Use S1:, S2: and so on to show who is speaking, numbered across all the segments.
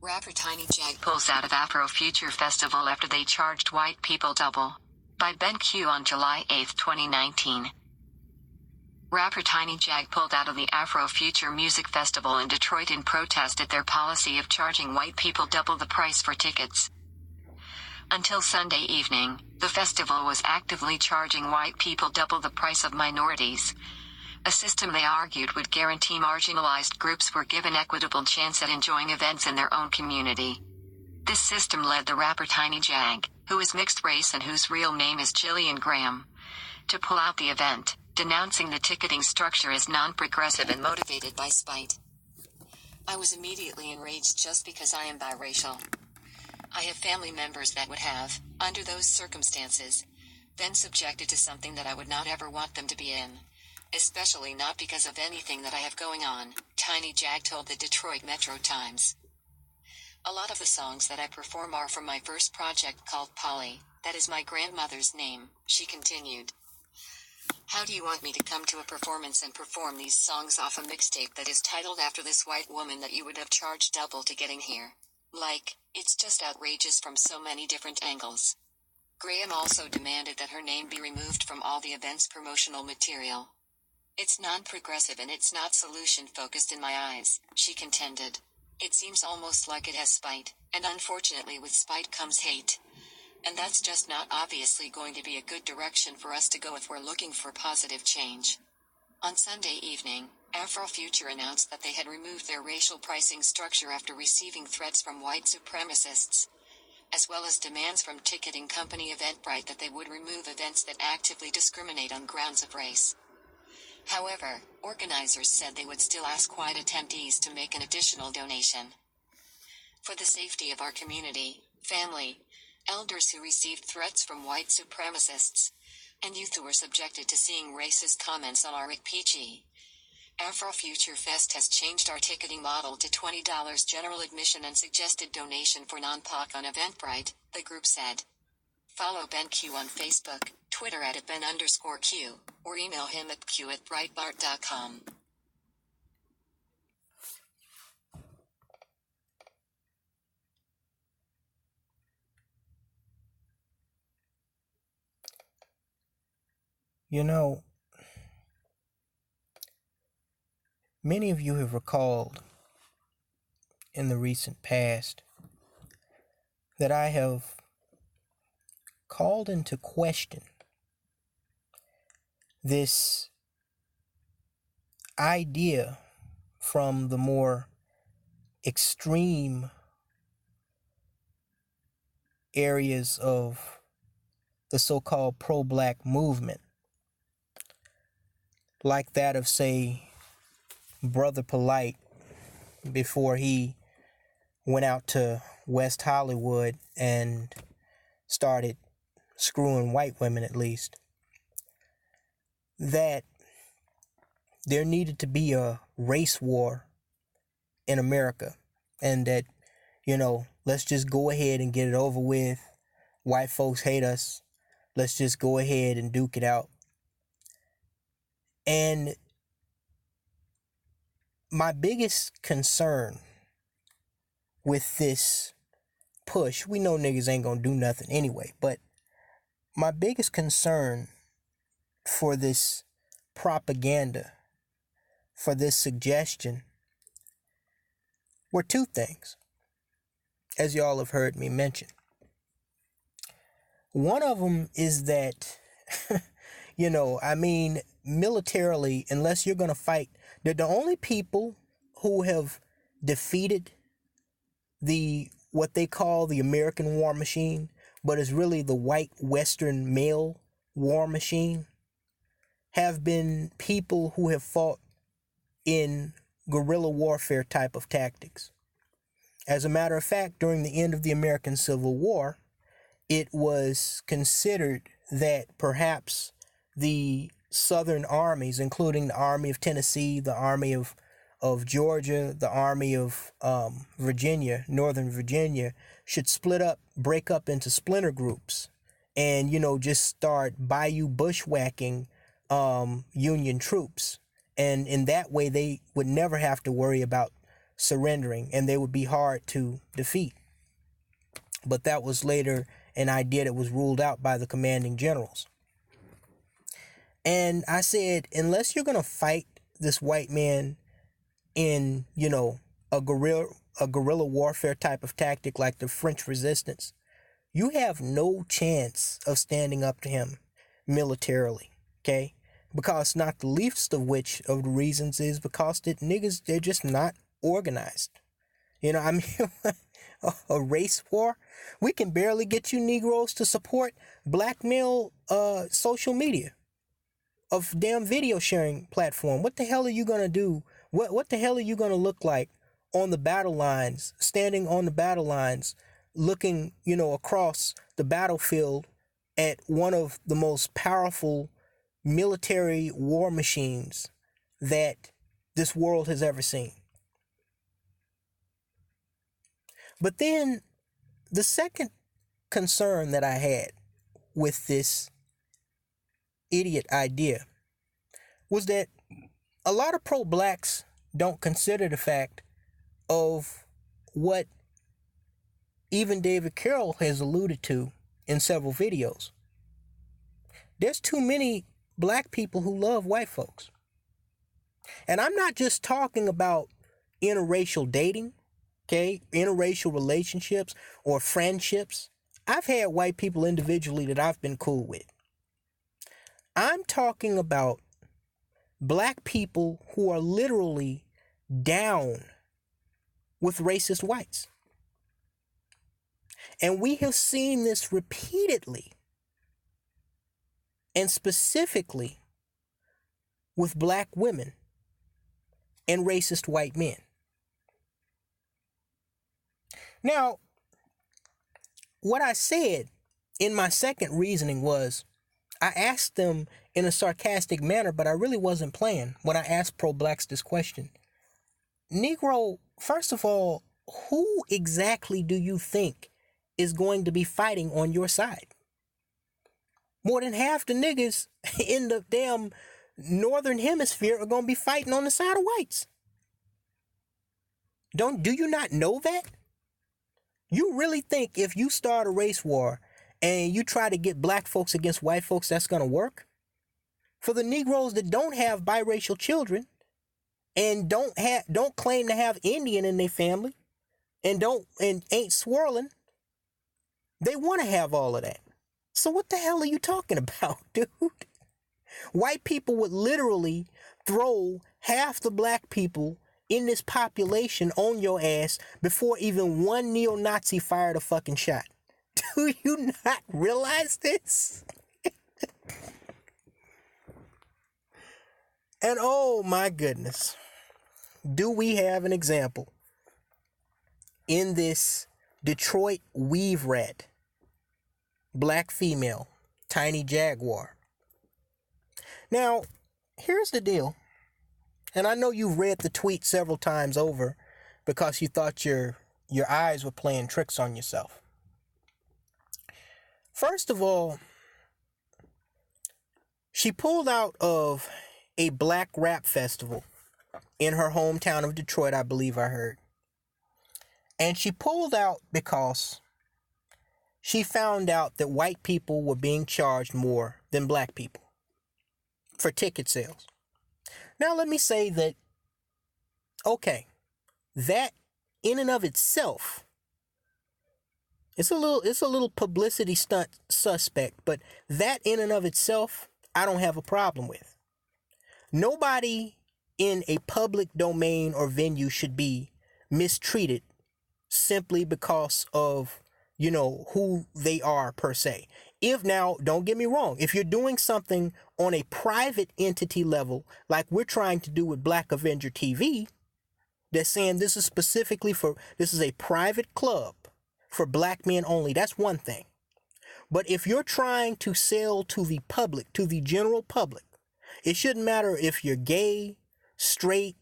S1: Rapper Tiny Jag pulls out of Afrofuture Festival after they charged white people double. By Ben Q on July 8, 2019. Rapper Tiny Jag pulled out of the Afrofuture Music Festival in Detroit in protest at their policy of charging white people double the price for tickets. Until Sunday evening, the festival was actively charging white people double the price of minorities, a system they argued would guarantee marginalized groups were given equitable chance at enjoying events in their own community. This system led the rapper Tiny Jag, who is mixed race and whose real name is Jillian Graham, to pull out the event, denouncing the ticketing structure as non-progressive and motivated by spite. I was immediately enraged just because I am biracial. I have family members that would have, under those circumstances, been subjected to something that I would not ever want them to be in. Especially not because of anything that I have going on, Tiny Jag told the Detroit Metro Times. A lot of the songs that I perform are from my first project called Polly, that is my grandmother's name, she continued. How do you want me to come to a performance and perform these songs off a mixtape that is titled after this white woman that you would have charged double to get in here? Like, it's just outrageous from so many different angles. Graham also demanded that her name be removed from all the event's promotional material. It's non-progressive and it's not solution-focused in my eyes, she contended. It seems almost like it has spite, and unfortunately with spite comes hate. And that's just not obviously going to be a good direction for us to go if we're looking for positive change. On Sunday evening, Afrofuture announced that they had removed their racial pricing structure after receiving threats from white supremacists, as well as demands from ticketing company Eventbrite that they would remove events that actively discriminate on grounds of race. However, organizers said they would still ask white attendees to make an additional donation. For the safety of our community, family, elders who received threats from white supremacists, and youth who were subjected to seeing racist comments on our PG, Afrofuture Fest has changed our ticketing model to $20 general admission and suggested donation for non-POC on Eventbrite, the group said. Follow Ben Q on Facebook, Twitter at @Ben_Q, or email him at q@breitbart.com.
S2: You know, many of you have recalled in the recent past that I have called into question this idea from the more extreme areas of the so-called pro-black movement, like that of, say, Brother Polite before he went out to West Hollywood and started screwing white women, at least, that there needed to be a race war in America, and that, let's just go ahead and get it over with. White folks hate us. Let's just go ahead and duke it out. And my biggest concern with this push, we know niggas ain't gonna do nothing anyway, but my biggest concern for this propaganda, for this suggestion, were two things, as y'all have heard me mention. One of them is that, militarily, unless you're going to fight, the only people who have defeated what they call the American war machine, but is really the white Western male war machine, have been people who have fought in guerrilla warfare type of tactics. As a matter of fact, during the end of the American Civil War, it was considered that perhaps the Southern armies, including the Army of Tennessee, the Army of Georgia, the Army of Virginia, Northern Virginia, should break up into splinter groups and, just start bayou bushwhacking Union troops. And in that way, they would never have to worry about surrendering, and they would be hard to defeat. But that was later an idea that was ruled out by the commanding generals. And I said, unless you're going to fight this white man in, a guerrilla warfare type of tactic like the French resistance, you have no chance of standing up to him militarily, okay? Because not the least of which of the reasons is because that niggas, they're just not organized. A race war? We can barely get you Negroes to support blackmail social media of damn video sharing platform. What the hell are you going to do? What the hell are you going to look like on the battle lines, standing on the battle lines, looking, across the battlefield at one of the most powerful military war machines that this world has ever seen? But then the second concern that I had with this idiot idea was that a lot of pro-blacks don't consider the fact of what even David Carroll has alluded to in several videos. There's too many black people who love white folks. And I'm not just talking about interracial dating, okay, interracial relationships or friendships. I've had white people individually that I've been cool with. I'm talking about black people who are literally down with racist whites. And we have seen this repeatedly, and specifically with black women and racist white men. Now, what I said in my second reasoning was, I asked them in a sarcastic manner, but I really wasn't playing when I asked pro-blacks this question. Negro, first of all, who exactly do you think is going to be fighting on your side? More than half the niggas in the damn northern hemisphere are going to be fighting on the side of whites. Do you not know that? You really think if you start a race war and you try to get black folks against white folks, that's going to work? For the Negroes that don't have biracial children and don't claim to have Indian in their family and ain't swirling, they want to have all of that. So what the hell are you talking about, dude? White people would literally throw half the black people in this population on your ass before even one neo-Nazi fired a fucking shot. Do you not realize this? And oh my goodness, do we have an example in this Detroit weave rat, black female, Tiny Jaguar? Now, here's the deal. And I know you've read the tweet several times over because you thought your eyes were playing tricks on yourself. First of all, she pulled out of a black rap festival in her hometown of Detroit, I believe I heard. And she pulled out because she found out that white people were being charged more than black people for ticket sales. Now, let me say that, okay, that in and of itself, it's a little publicity stunt suspect, but that in and of itself, I don't have a problem with. Nobody in a public domain or venue should be mistreated simply because of, who they are per se. Now, don't get me wrong, if you're doing something on a private entity level, like we're trying to do with Black Avenger TV, that's saying this is a private club for black men only, that's one thing. But if you're trying to sell to the public, to the general public, it shouldn't matter if you're gay, straight,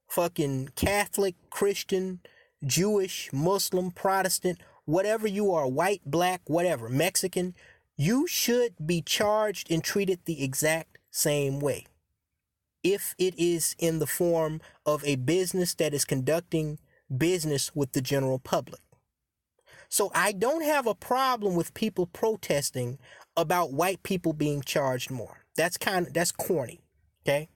S2: fucking Catholic, Christian, Jewish, Muslim, Protestant, whatever you are, white, black, whatever, Mexican, you should be charged and treated the exact same way. if it is in the form of a business that is conducting business with the general public. So I don't have a problem with people protesting about white people being charged more. That's corny, okay?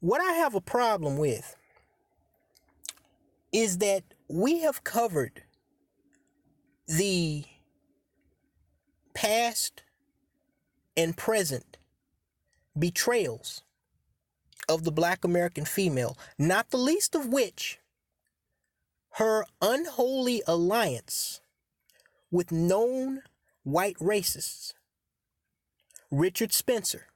S2: What I have a problem with is that we have covered the past and present betrayals of the Black American female, not the least of which her unholy alliance with known white racists. Richard Spencer,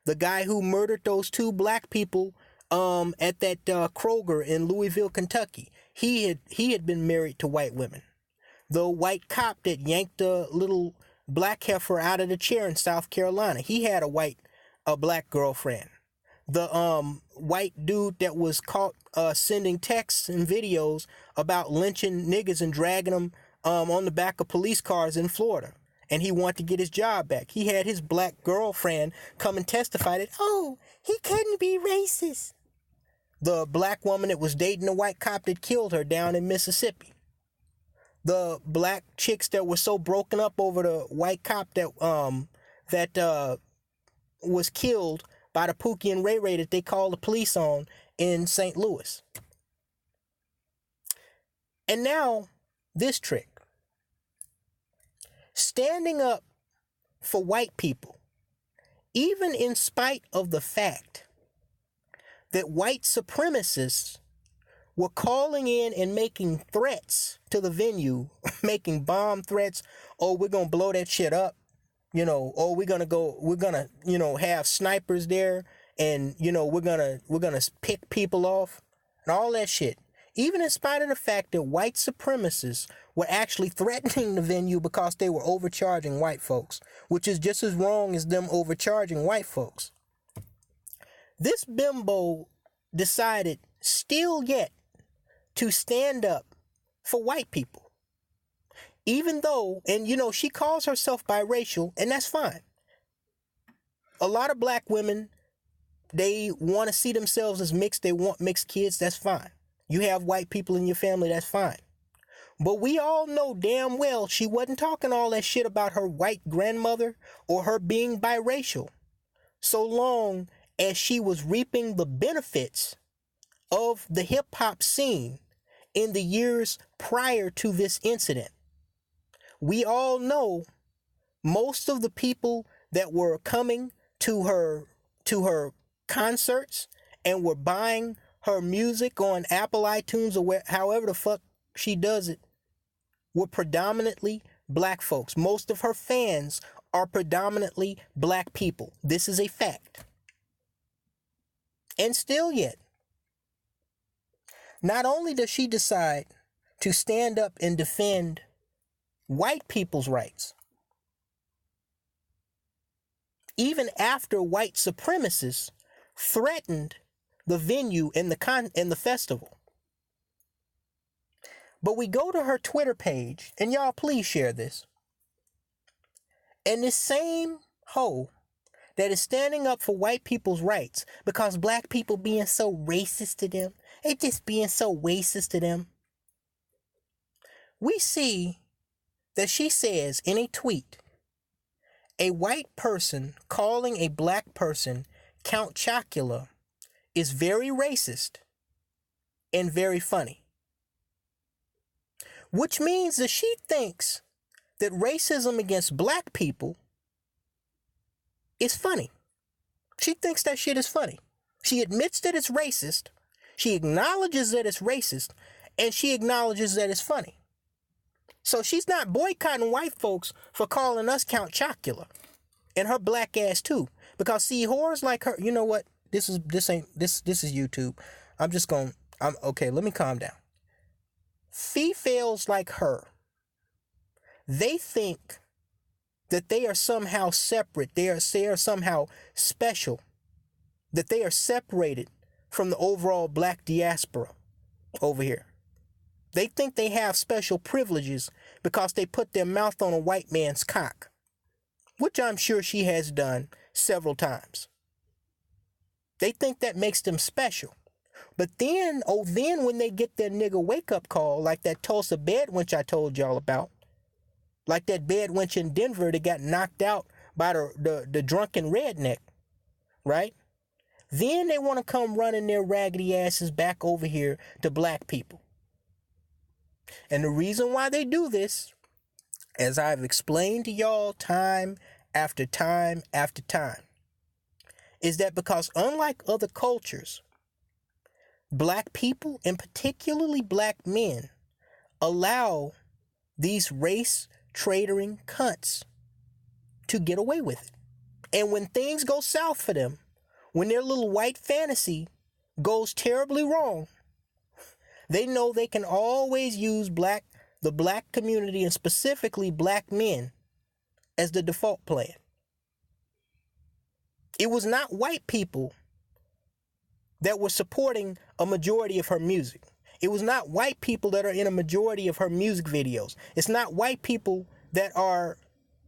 S2: the guy who murdered those two black people at that Kroger in Louisville, Kentucky. He had been married to white women. The white cop that yanked a little black heifer out of the chair in South Carolina, he had a black girlfriend. The white dude that was caught sending texts and videos about lynching niggas and dragging them on the back of police cars in Florida, and he wanted to get his job back. He had his black girlfriend come and testify that, oh, he couldn't be racist. The black woman that was dating the white cop that killed her down in Mississippi. The black chicks that were so broken up over the white cop that was killed by the Pookie and Ray Ray that they called the police on in St. Louis. And now, this trick. Standing up for white people, even in spite of the fact that white supremacists were calling in and making threats to the venue, making bomb threats, oh, we're going to blow that shit up. Oh, we're gonna have snipers there, and we're gonna pick people off and all that shit. Even in spite of the fact that white supremacists were actually threatening the venue because they were overcharging white folks, which is just as wrong as them overcharging white folks. This bimbo decided still yet to stand up for white people. Even though, and she calls herself biracial, and that's fine. A lot of black women, they want to see themselves as mixed. They want mixed kids. That's fine. You have white people in your family. That's fine. But we all know damn well she wasn't talking all that shit about her white grandmother or her being biracial, so long as she was reaping the benefits of the hip hop scene in the years prior to this incident. We all know most of the people that were coming to her concerts and were buying her music on Apple iTunes or however the fuck she does it were predominantly black folks. Most of her fans are predominantly black people. This is a fact. And still yet, not only does she decide to stand up and defend white people's rights, even after white supremacists threatened the venue and the festival. But we go to her Twitter page, and y'all please share this. And this same hoe that is standing up for white people's rights because black people being so racist to them, they just being so racist to them. We see that she says in a tweet, a white person calling a black person Count Chocula is very racist and very funny. Which means that she thinks that racism against black people is funny. She thinks that shit is funny. She admits that it's racist, she acknowledges that it's racist, and she acknowledges that it's funny. So she's not boycotting white folks for calling us Count Chocula, and her black ass too. Because see, whores like her, you know what? This is YouTube. Okay, let me calm down. Females like her, they think that they are somehow separate, they are somehow special, that they are separated from the overall black diaspora over here. They think they have special privileges because they put their mouth on a white man's cock, which I'm sure she has done several times. They think that makes them special. But then, then when they get their nigga wake-up call, like that Tulsa bed wench I told y'all about, like that bed wench in Denver that got knocked out by the drunken redneck, right? Then they want to come running their raggedy asses back over here to black people. And the reason why they do this, as I've explained to y'all time after time after time, is that because unlike other cultures, black people, and particularly black men, allow these race traitoring cunts to get away with it. And when things go south for them, when their little white fantasy goes terribly wrong, they know they can always use the black community, and specifically black men, as the default plan. It was not white people that were supporting a majority of her music. It was not white people that are in a majority of her music videos. It's not white people that are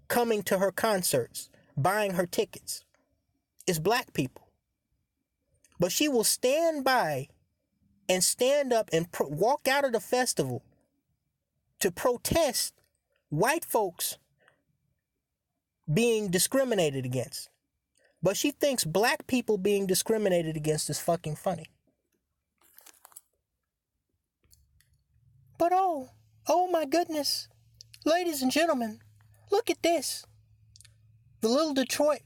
S2: coming to her concerts, buying her tickets. It's black people. But she will stand by and stand up and walk out of the festival to protest white folks being discriminated against. But she thinks black people being discriminated against is fucking funny. But oh my goodness, ladies and gentlemen, look at this. The little Detroit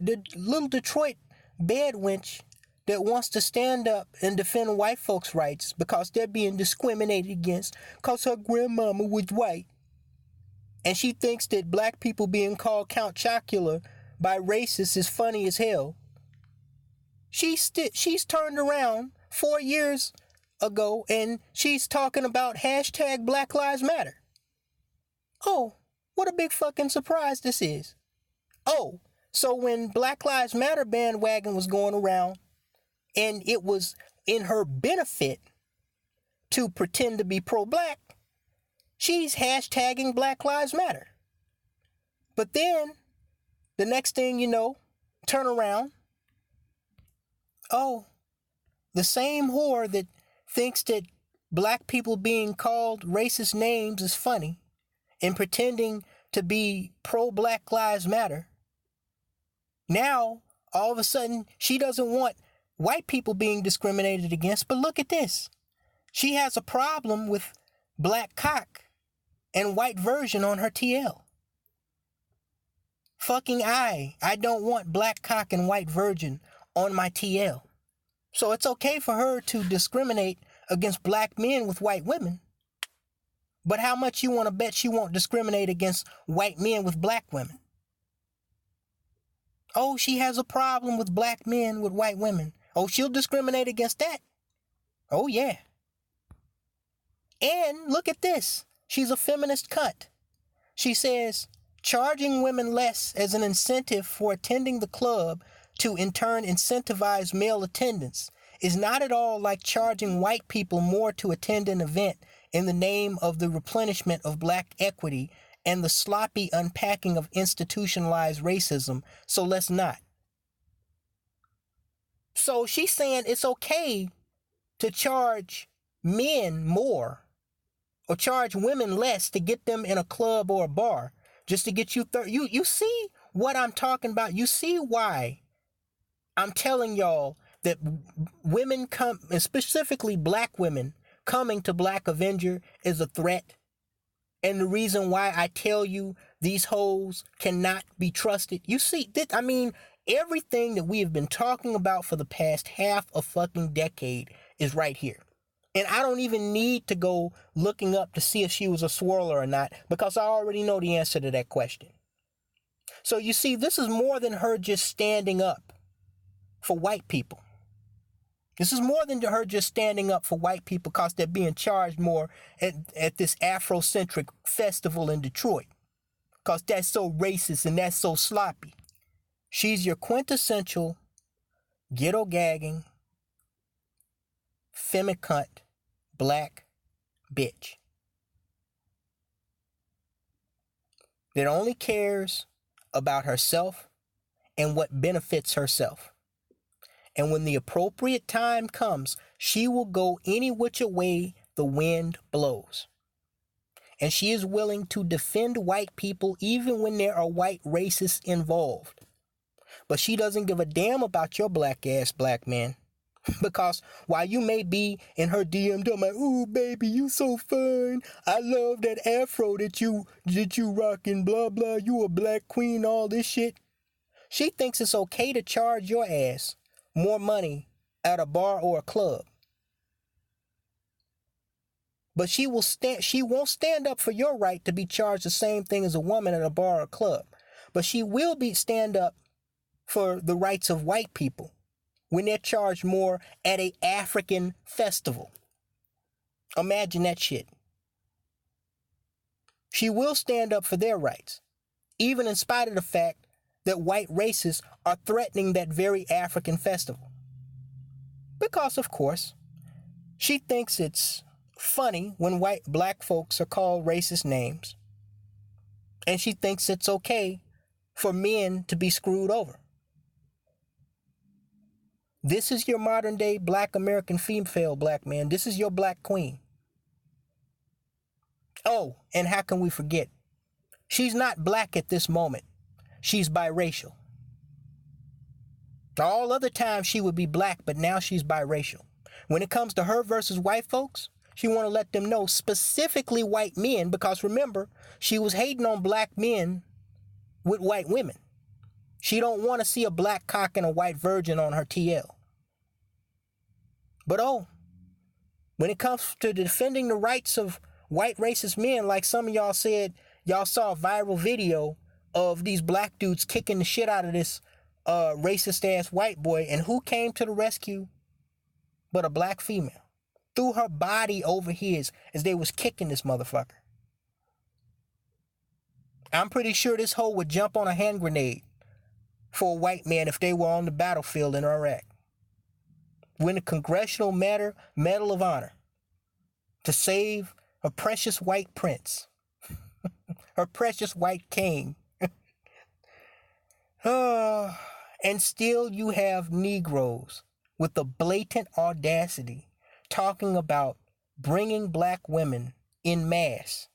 S2: bed wench that wants to stand up and defend white folks' rights because they're being discriminated against because her grandmama was white. And she thinks that black people being called Count Chocula by racists is funny as hell. She's turned around 4 years ago and she's talking about hashtag Black Lives Matter. Oh, what a big fucking surprise this is. Oh, so when Black Lives Matter bandwagon was going around and it was in her benefit to pretend to be pro-black, she's hashtagging Black Lives Matter. But then, the next thing you know, turn around. Oh, the same whore that thinks that black people being called racist names is funny and pretending to be pro-Black Lives Matter. Now, all of a sudden, she doesn't want white people being discriminated against. But look at this. She has a problem with black cock and white version on her TL. Fucking I don't want black cock and white virgin on my TL. So it's okay for her to discriminate against black men with white women. But how much you want to bet she won't discriminate against white men with black women? Oh, she has a problem with black men with white women. Oh, she'll discriminate against that. Oh, yeah. And look at this. She's a feminist cunt. She says, charging women less as an incentive for attending the club to in turn incentivize male attendance is not at all like charging white people more to attend an event in the name of the replenishment of black equity and the sloppy unpacking of institutionalized racism, so let's not. So she's saying it's okay to charge men more or charge women less to get them in a club or a bar just to get you you see what I'm talking about? You see why I'm telling y'all that women come, and specifically black women, coming to Black Avenger is a threat. And the reason why I tell you these hoes cannot be trusted. You see, everything that we have been talking about for the past half a fucking decade is right here. And I don't even need to go looking up to see if she was a swirler or not, because I already know the answer to that question. So you see, this is more than her just standing up for white people. This is more than her just standing up for white people because they're being charged more at this Afrocentric festival in Detroit. Because that's so racist and that's so sloppy. She's your quintessential ghetto gagging, femi-cunt, black bitch that only cares about herself and what benefits herself. And when the appropriate time comes, she will go any which way the wind blows. And she is willing to defend white people even when there are white racists involved. But she doesn't give a damn about your black ass black man. Because while you may be in her DM talking about, ooh, baby, you so fine. I love that afro that you rocking, blah, blah. You a black queen, all this shit. She thinks it's okay to charge your ass more money at a bar or a club. But she won't stand up for your right to be charged the same thing as a woman at a bar or club. But she will stand up for the rights of white people when they're charged more at a African festival. Imagine that shit. She will stand up for their rights, even in spite of the fact that white racists are threatening that very African festival. Because, of course, she thinks it's funny when black folks are called racist names. And she thinks it's okay for men to be screwed over. This is your modern day black American female black man. This is your black queen. Oh, and how can we forget? She's not black at this moment. She's biracial. All other times she would be black, but now she's biracial. When it comes to her versus white folks, she want to let them know, specifically white men, because remember, she was hating on black men with white women. She don't want to see a black cock and a white virgin on her TL. But when it comes to defending the rights of white racist men, like some of y'all said, y'all saw a viral video of these black dudes kicking the shit out of this racist ass white boy, and who came to the rescue but a black female? Threw her body over his as they was kicking this motherfucker. I'm pretty sure this hoe would jump on a hand grenade for a white man if they were on the battlefield in Iraq. Win a Congressional Medal of Honor to save a precious white prince, her precious white king. And still you have Negroes with the blatant audacity talking about bringing black women in mass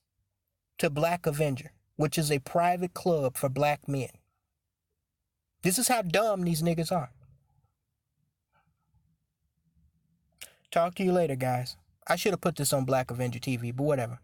S2: to Black Avenger, which is a private club for black men. This is how dumb these niggas are. Talk to you later, guys. I should have put this on Black Avenger TV, but whatever.